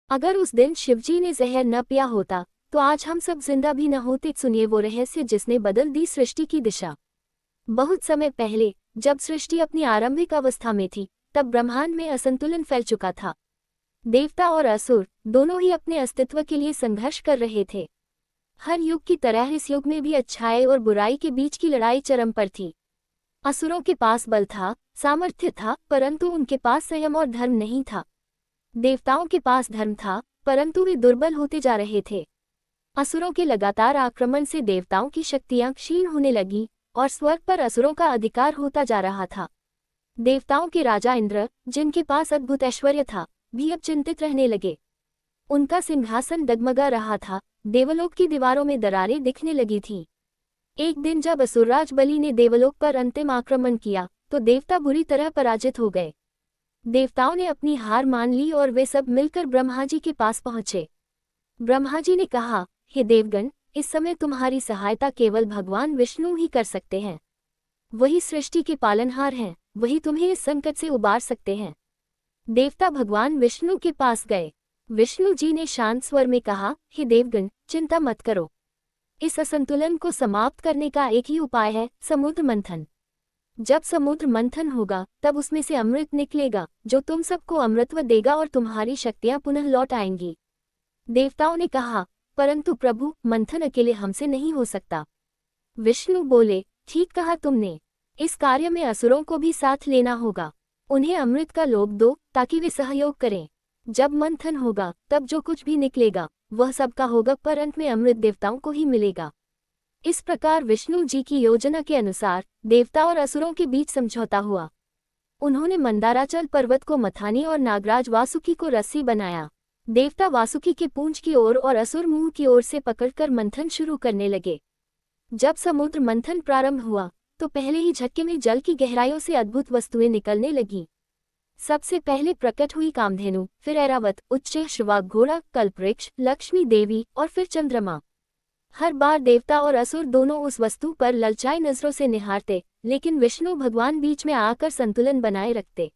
अगर उस दिन शिवजी ने जहर न पिया होता तो आज हम सब जिंदा भी न होते। सुनिए वो रहस्य जिसने बदल दी सृष्टि की दिशा। बहुत समय पहले, जब सृष्टि अपनी आरंभिक अवस्था में थी, तब ब्रह्मांड में असंतुलन फैल चुका था। देवता और असुर दोनों ही अपने अस्तित्व के लिए संघर्ष कर रहे थे। हर युग की तरह इस युग में भी अच्छाई और बुराई के बीच की लड़ाई चरम पर थी। असुरों के पास बल था, सामर्थ्य था, परंतु उनके पास संयम और धर्म नहीं था। देवताओं के पास धर्म था, परंतु वे दुर्बल होते जा रहे थे। असुरों के लगातार आक्रमण से देवताओं की शक्तियां क्षीण होने लगी और स्वर्ग पर असुरों का अधिकार होता जा रहा था। देवताओं के राजा इंद्र, जिनके पास अद्भुत ऐश्वर्य था, भी अब चिंतित रहने लगे। उनका सिंहासन डगमगा रहा था, देवलोक की दीवारों में दरारें दिखने लगी थीं। एक दिन जब असुरराज बलि ने देवलोक पर अंतिम आक्रमण किया तो देवता बुरी तरह पराजित हो गए। देवताओं ने अपनी हार मान ली और वे सब मिलकर ब्रह्मा जी के पास पहुंचे। ब्रह्मा जी ने कहा, हे देवगण, इस समय तुम्हारी सहायता केवल भगवान विष्णु ही कर सकते हैं। वही सृष्टि के पालनहार हैं, वही तुम्हें इस संकट से उबार सकते हैं। देवता भगवान विष्णु के पास गए। विष्णु जी ने शांत स्वर में कहा, हे देवगण, चिंता मत करो। इस असंतुलन को समाप्त करने का एक ही उपाय है, समुद्र मंथन। जब समुद्र मंथन होगा तब उसमें से अमृत निकलेगा, जो तुम सबको अमृतत्व देगा और तुम्हारी शक्तियां पुनः लौट आएंगी। देवताओं ने कहा, परंतु प्रभु, मंथन अकेले हमसे नहीं हो सकता। विष्णु बोले, ठीक कहा तुमने। इस कार्य में असुरों को भी साथ लेना होगा। उन्हें अमृत का लोभ दो ताकि वे सहयोग करें। जब मंथन होगा तब जो कुछ भी निकलेगा वह सबका होगा, पर अंत में अमृत देवताओं को ही मिलेगा। इस प्रकार विष्णु जी की योजना के अनुसार देवता और असुरों के बीच समझौता हुआ। उन्होंने मंदाराचल पर्वत को मथानी और नागराज वासुकी को रस्सी बनाया। देवता वासुकी के पूंछ की ओर और असुर मुंह की ओर से पकड़कर मंथन शुरू करने लगे। जब समुद्र मंथन प्रारंभ हुआ तो पहले ही झटके में जल की गहराइयों से अद्भुत वस्तुएं निकलने लगीं। सबसे पहले प्रकट हुई कामधेनु, फिर ऐरावत, उच्चैःश्रवा घोड़ा, कल्पवृक्ष, लक्ष्मी देवी और फिर चंद्रमा। हर बार देवता और असुर दोनों उस वस्तु पर ललचाई नजरों से निहारते, लेकिन विष्णु भगवान बीच में आकर संतुलन बनाए रखते।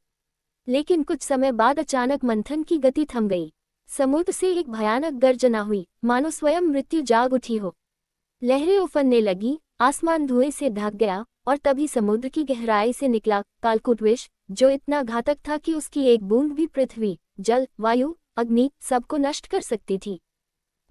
लेकिन कुछ समय बाद अचानक मंथन की गति थम गई। समुद्र से एक भयानक गर्जना हुई, मानो स्वयं मृत्यु जाग उठी हो। लहरें उफनने लगी, आसमान धुएं से ढक गया और तभी समुद्र की गहराई से निकला कालकूट विष, जो इतना घातक था कि उसकी एक बूंद भी पृथ्वी, जल, वायु, अग्नि सबको नष्ट कर सकती थी।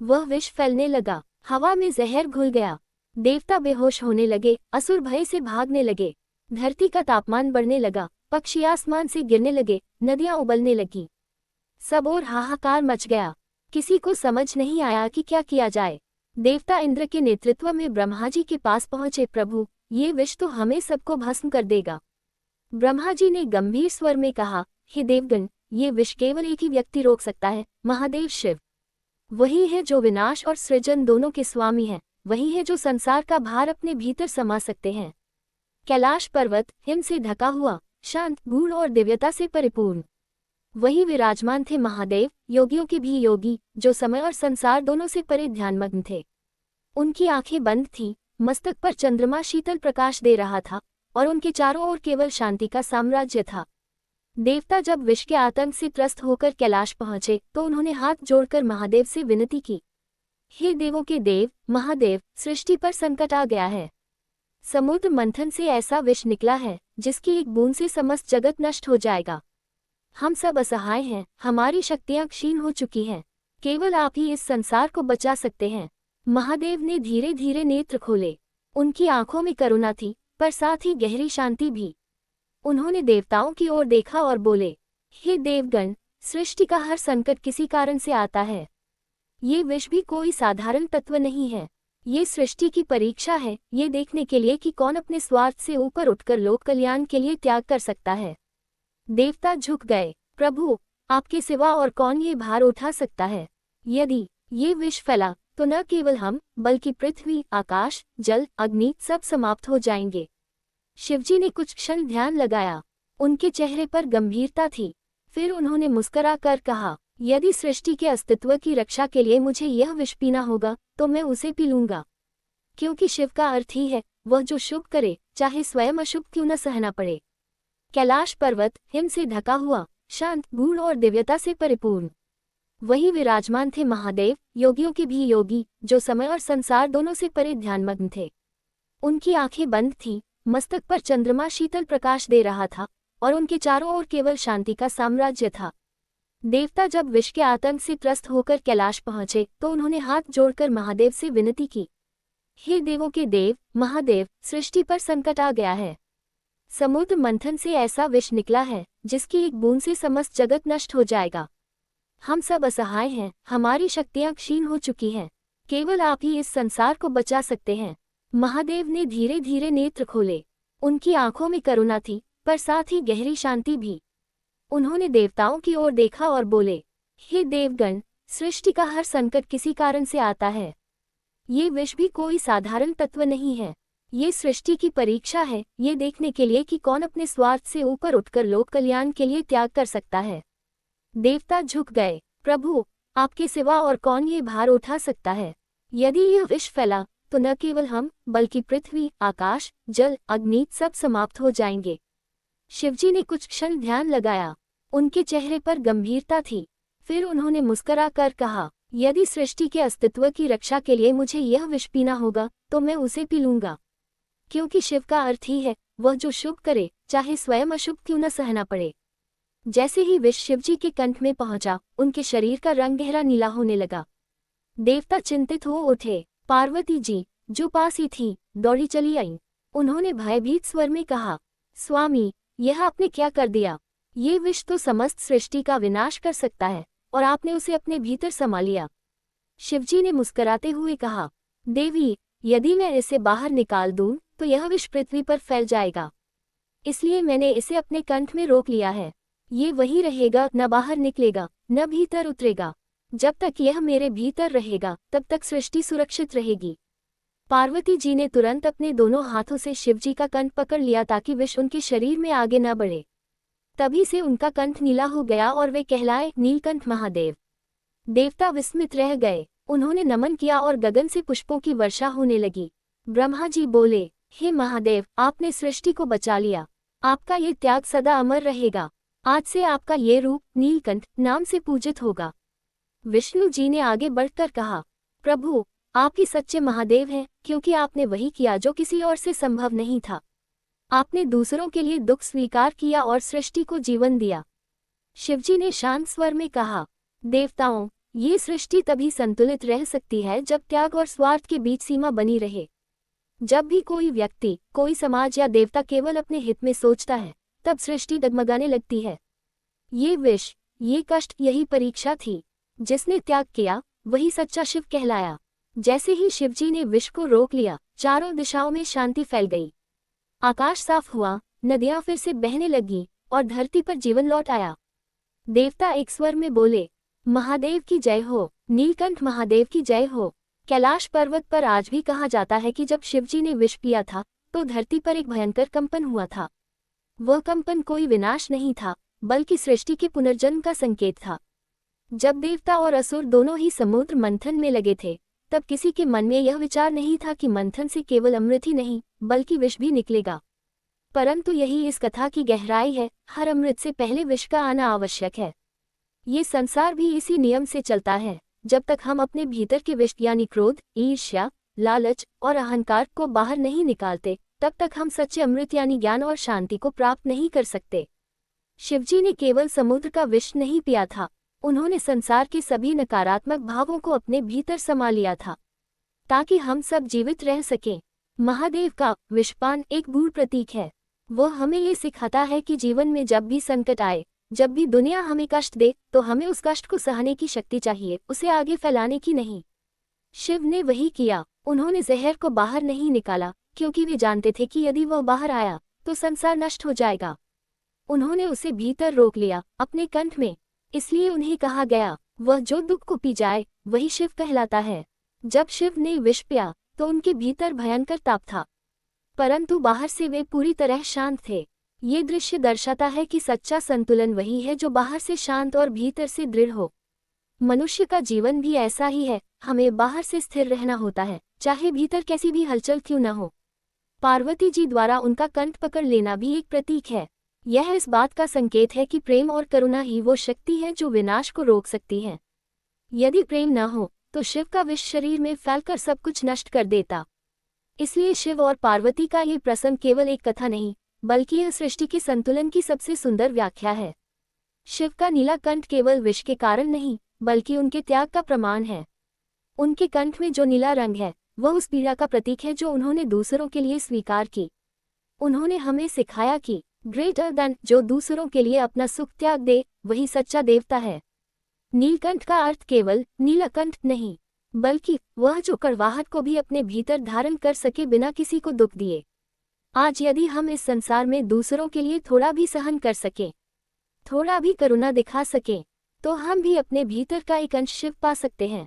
वह विष फैलने लगा, हवा में जहर घुल गया। देवता बेहोश होने लगे, असुर भय से भागने लगे। धरती का तापमान बढ़ने लगा, पक्षी आसमान से गिरने लगे, नदियां उबलने लगी। सब और हाहाकार मच गया। किसी को समझ नहीं आया कि क्या किया जाए। देवता इंद्र के नेतृत्व में ब्रह्मा जी के पास पहुंचे। प्रभु, ये विष तो हमें सबको भस्म कर देगा। ब्रह्मा जी ने गंभीर स्वर में कहा, हे देवगण, ये विष केवल एक ही व्यक्ति रोक सकता है, महादेव शिव। वही है जो विनाश और सृजन दोनों के स्वामी हैं, वही है जो संसार का भार अपने भीतर समा सकते हैं। कैलाश पर्वत हिम से ढका हुआ, शांत, गूढ़ और दिव्यता से परिपूर्ण। वही विराजमान थे महादेव, योगियों के भी योगी, जो समय और संसार दोनों से परे ध्यानमग्न थे। उनकी आंखें बंद थीं, मस्तक पर चंद्रमा शीतल प्रकाश दे रहा था और उनके चारों ओर केवल शांति का साम्राज्य था। देवता जब विष के आतंक से त्रस्त होकर कैलाश पहुंचे तो उन्होंने हाथ जोड़कर महादेव से विनती की, हे देवों के देव, महादेव, सृष्टि पर संकट आ गया है। समुद्र मंथन से ऐसा विष निकला है जिसकी एक बूंद से समस्त जगत नष्ट हो जाएगा। हम सब असहाय हैं, हमारी शक्तियां क्षीण हो चुकी हैं। केवल आप ही इस संसार को बचा सकते हैं। महादेव ने धीरे धीरे नेत्र खोले। उनकी आंखों में करुणा थी, पर साथ ही गहरी शांति भी। उन्होंने देवताओं की ओर देखा और बोले, हे देवगण, सृष्टि का हर संकट किसी कारण से आता है। ये विष भी कोई साधारण तत्व नहीं है। ये सृष्टि की परीक्षा है, ये देखने के लिए कि कौन अपने स्वार्थ से ऊपर उठकर लोक कल्याण के लिए त्याग कर सकता है। देवता झुक गए। प्रभु, आपके सिवा और कौन ये भार उठा सकता है? यदि ये विष फैला तो न केवल हम, बल्कि पृथ्वी, आकाश, जल, अग्नि सब समाप्त हो जाएंगे। शिवजी ने कुछ क्षण ध्यान लगाया। उनके चेहरे पर गंभीरता थी। फिर उन्होंने मुस्कुराकर कहा, यदि सृष्टि के अस्तित्व की रक्षा के लिए मुझे यह विष पीना होगा तो मैं उसे पी लूंगा, क्योंकि शिव का अर्थ ही है वह जो शुभ करे, चाहे स्वयं अशुभ क्यों न सहना पड़े। कैलाश पर्वत हिम से ढका हुआ, शांत, गूढ़ और दिव्यता से परिपूर्ण। वही विराजमान थे महादेव, योगियों के भी योगी, जो समय और संसार दोनों से परे ध्यानमग्न थे। उनकी आंखें बंद थीं, मस्तक पर चंद्रमा शीतल प्रकाश दे रहा था और उनके चारों ओर केवल शांति का साम्राज्य था। देवता जब विष के आतंक से त्रस्त होकर कैलाश पहुंचे तो उन्होंने हाथ जोड़कर महादेव से विनती की, हे देवों के देव महादेव, सृष्टि पर संकट आ गया है। समुद्र मंथन से ऐसा विष निकला है जिसकी एक बूंद से समस्त जगत नष्ट हो जाएगा। हम सब असहाय हैं, हमारी शक्तियां क्षीण हो चुकी हैं, केवल आप ही इस संसार को बचा सकते हैं। महादेव ने धीरे धीरे नेत्र खोले। उनकी आंखों में करुणा थी, पर साथ ही गहरी शांति भी। उन्होंने देवताओं की ओर देखा और बोले, हे देवगण, सृष्टि का हर संकट किसी कारण से आता है। ये विष भी कोई साधारण तत्व नहीं है। ये सृष्टि की परीक्षा है, ये देखने के लिए कि कौन अपने स्वार्थ से ऊपर उठकर लोक कल्याण के लिए त्याग कर सकता है। देवता झुक गए, प्रभु, आपके सिवा और कौन ये भार उठा सकता है। यदि यह विष फैला तो न केवल हम, बल्कि पृथ्वी, आकाश, जल, अग्नि सब समाप्त हो जाएंगे। शिवजी ने कुछ क्षण ध्यान लगाया। उनके चेहरे पर गंभीरता थी। फिर उन्होंने मुस्कुराकर कहा, यदि सृष्टि के अस्तित्व की रक्षा के लिए मुझे यह विष पीना होगा तो मैं उसे पी लूंगा, क्योंकि शिव का अर्थ ही है वह जो शुभ करे, चाहे स्वयं अशुभ क्यों न सहना पड़े। जैसे ही विष शिवजी के कंठ में पहुंचा, उनके शरीर का रंग गहरा नीला होने लगा। देवता चिंतित हो उठे। पार्वती जी, जो पास ही थी, दौड़ी चली आईं। उन्होंने भयभीत स्वर में कहा, स्वामी, यह आपने क्या कर दिया। ये विष तो समस्त सृष्टि का विनाश कर सकता है और आपने उसे अपने भीतर समा लिया। शिवजी ने मुस्कुराते हुए कहा, देवी, यदि मैं इसे बाहर निकाल दूं तो यह विष पृथ्वी पर फैल जाएगा, इसलिए मैंने इसे अपने कंठ में रोक लिया है। ये वही रहेगा, न बाहर निकलेगा न भीतर उतरेगा। जब तक यह मेरे भीतर रहेगा तब तक सृष्टि सुरक्षित रहेगी। पार्वती जी ने तुरंत अपने दोनों हाथों से शिवजी का कंठ पकड़ लिया ताकि विष उनके शरीर में आगे न बढ़े। तभी से उनका कंठ नीला हो गया और वे कहलाए नीलकंठ महादेव। देवता विस्मित रह गए। उन्होंने नमन किया और गगन से पुष्पों की वर्षा होने लगी। ब्रह्मा जी बोले, हे महादेव, आपने सृष्टि को बचा लिया। आपका ये त्याग सदा अमर रहेगा। आज से आपका ये रूप नीलकंठ नाम से पूजित होगा। विष्णु जी ने आगे बढ़कर कहा, प्रभु, आप ही सच्चे महादेव हैं, क्योंकि आपने वही किया जो किसी और से संभव नहीं था। आपने दूसरों के लिए दुख स्वीकार किया और सृष्टि को जीवन दिया। शिवजी ने शांत स्वर में कहा, देवताओं, ये सृष्टि तभी संतुलित रह सकती है जब त्याग और स्वार्थ के बीच सीमा बनी रहे। जब भी कोई व्यक्ति, कोई समाज या देवता केवल अपने हित में सोचता है, तब सृष्टि डगमगाने लगती है। ये विष, ये कष्ट, यही परीक्षा थी। जिसने त्याग किया वही सच्चा शिव कहलाया। जैसे ही शिवजी ने विष को रोक लिया, चारों दिशाओं में शांति फैल गई। आकाश साफ हुआ, नदियां फिर से बहने लगी और धरती पर जीवन लौट आया। देवता एक स्वर में बोले, महादेव की जय हो, नीलकंठ महादेव की जय हो। कैलाश पर्वत पर आज भी कहा जाता है कि जब शिवजी ने विष पिया था तो धरती पर एक भयंकर कंपन हुआ था। वह कंपन कोई विनाश नहीं था, बल्कि सृष्टि के पुनर्जन्म का संकेत था। जब देवता और असुर दोनों ही समुद्र मंथन में लगे थे, तब किसी के मन में यह विचार नहीं था कि मंथन से केवल अमृत ही नहीं, बल्कि विष भी निकलेगा। परंतु यही इस कथा की गहराई है, हर अमृत से पहले विष का आना आवश्यक है। ये संसार भी इसी नियम से चलता है। जब तक हम अपने भीतर के विष यानी क्रोध, ईर्ष्या, लालच और अहंकार को बाहर नहीं निकालते, तब तक हम सच्चे अमृत यानी ज्ञान और शांति को प्राप्त नहीं कर सकते। शिवजी ने केवल समुद्र का विष नहीं पिया था, उन्होंने संसार के सभी नकारात्मक भावों को अपने भीतर समा लिया था, ताकि हम सब जीवित रह सकें। महादेव का विषपान एक गूढ़ प्रतीक है। वह हमें ये सिखाता है कि जीवन में जब भी संकट आए, जब भी दुनिया हमें कष्ट दे, तो हमें उस कष्ट को सहने की शक्ति चाहिए, उसे आगे फैलाने की नहीं। शिव ने वही किया। उन्होंने जहर को बाहर नहीं निकाला, क्योंकि वे जानते थे कि यदि वह बाहर आया तो संसार नष्ट हो जाएगा। उन्होंने उसे भीतर रोक लिया, अपने कंठ में। इसलिए उन्हें कहा गया, वह जो दुख को पी जाए वही शिव कहलाता है। जब शिव ने विष पिया तो उनके भीतर भयंकर ताप था, परंतु बाहर से वे पूरी तरह शांत थे। ये दृश्य दर्शाता है कि सच्चा संतुलन वही है जो बाहर से शांत और भीतर से दृढ़ हो। मनुष्य का जीवन भी ऐसा ही है, हमें बाहर से स्थिर रहना होता है, चाहे भीतर कैसी भी हलचल क्यों न हो। पार्वती जी द्वारा उनका कंठ पकड़ लेना भी एक प्रतीक है। यह इस बात का संकेत है कि प्रेम और करुणा ही वो शक्ति है जो विनाश को रोक सकती है। यदि प्रेम न हो तो शिव का विष शरीर में फैलकर सब कुछ नष्ट कर देता। इसलिए शिव और पार्वती का ये प्रसंग केवल एक कथा नहीं, बल्कि यह सृष्टि के संतुलन की सबसे सुंदर व्याख्या है। शिव का नीला कंठ केवल विष के कारण नहीं, बल्कि उनके त्याग का प्रमाण है। उनके कंठ में जो नीला रंग है, वह उस पीड़ा का प्रतीक है जो उन्होंने दूसरों के लिए स्वीकार की। उन्होंने हमें सिखाया कि ग्रेटर देन जो दूसरों के लिए अपना सुख त्याग दे, वही सच्चा देवता है। नीलकंठ का अर्थ केवल नीलकंठ नहीं, बल्कि वह जो कड़वाहट को भी अपने भीतर धारण कर सके बिना किसी को दुख दिए। आज यदि हम इस संसार में दूसरों के लिए थोड़ा भी सहन कर सके, थोड़ा भी करुणा दिखा सके, तो हम भी अपने भीतर का एक अंश शिव पा सकते हैं।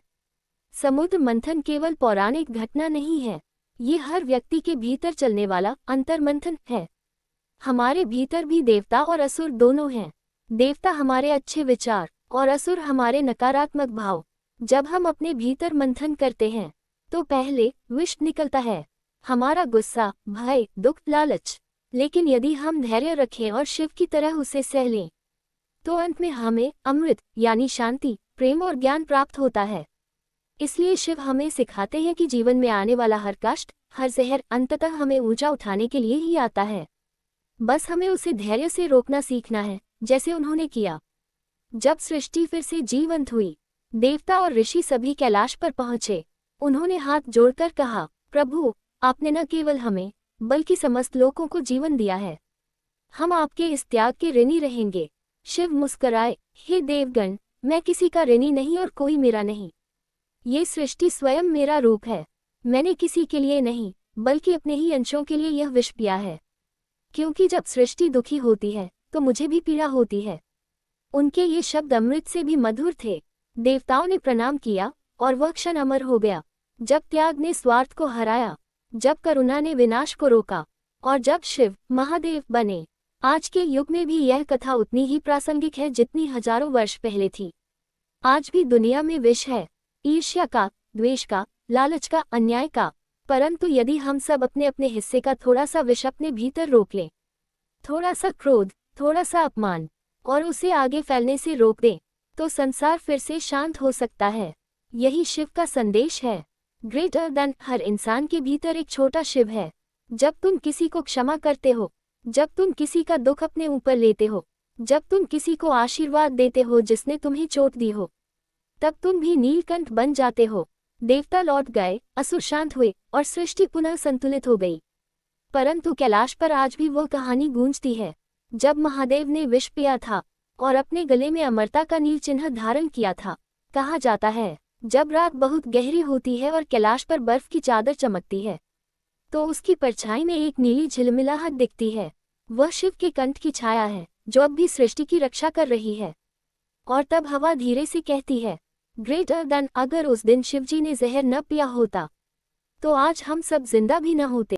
समुद्र मंथन केवल पौराणिक घटना नहीं है, ये हर व्यक्ति के भीतर चलने वाला अंतर मंथन है। हमारे भीतर भी देवता और असुर दोनों हैं। देवता हमारे अच्छे विचार और असुर हमारे नकारात्मक भाव। जब हम अपने भीतर मंथन करते हैं तो पहले विष निकलता है, हमारा गुस्सा, भय, दुख, लालच। लेकिन यदि हम धैर्य रखें और शिव की तरह उसे सह लें, तो अंत में हमें अमृत यानी शांति, प्रेम और ज्ञान प्राप्त होता है। इसलिए शिव हमें सिखाते हैं कि जीवन में आने वाला हर कष्ट, हर जहर अंततः हमें ऊंचा उठाने के लिए ही आता है। बस हमें उसे धैर्य से रोकना सीखना है, जैसे उन्होंने किया। जब सृष्टि फिर से जीवंत हुई, देवता और ऋषि सभी कैलाश पर पहुंचे। उन्होंने हाथ जोड़कर कहा, प्रभु, आपने न केवल हमें बल्कि समस्त लोगों को जीवन दिया है। हम आपके इस त्याग के ऋणी रहेंगे। शिव मुस्कराए, हे देवगण, मैं किसी का ऋणी नहीं और कोई मेरा नहीं। ये सृष्टि स्वयं मेरा रूप है। मैंने किसी के लिए नहीं, बल्कि अपने ही अंशों के लिए यह विष पिया है। क्योंकि जब सृष्टि दुखी होती है तो मुझे भी पीड़ा होती है। उनके ये शब्द अमृत से भी मधुर थे। देवताओं ने प्रणाम किया और वह क्षण अमर हो गया, जब त्याग ने स्वार्थ को हराया, जब करुणा ने विनाश को रोका और जब शिव महादेव बने। आज के युग में भी यह कथा उतनी ही प्रासंगिक है जितनी हजारों वर्ष पहले थी। आज भी दुनिया में विष है, ईर्ष्या का, द्वेष का, लालच का, अन्याय का। परंतु यदि हम सब अपने अपने हिस्से का थोड़ा सा विष अपने भीतर रोक लें, थोड़ा सा क्रोध, थोड़ा सा अपमान, और उसे आगे फैलने से रोक दें, तो संसार फिर से शांत हो सकता है। यही शिव का संदेश है। ग्रेटर देन हर इंसान के भीतर एक छोटा शिव है। जब तुम किसी को क्षमा करते हो, जब तुम किसी का दुख अपने ऊपर लेते हो, जब तुम किसी को आशीर्वाद देते हो जिसने तुम्हें चोट दी हो, तब तुम भी नीलकंठ बन जाते हो। देवता लौट गए, असुर शांत हुए और सृष्टि पुनः संतुलित हो गई। परंतु कैलाश पर आज भी वह कहानी गूंजती है, जब महादेव ने विष पिया था और अपने गले में अमरता का नील चिन्ह धारण किया था। कहा जाता है, जब रात बहुत गहरी होती है और कैलाश पर बर्फ की चादर चमकती है, तो उसकी परछाई में एक नीली झिलमिलाहट दिखती है। वह शिव के कंठ की छाया है, जो अब भी सृष्टि की रक्षा कर रही है। और तब हवा धीरे से कहती है, ग्रेटर देन, अगर उस दिन शिवजी ने जहर न पिया होता, तो आज हम सब जिंदा भी न होते।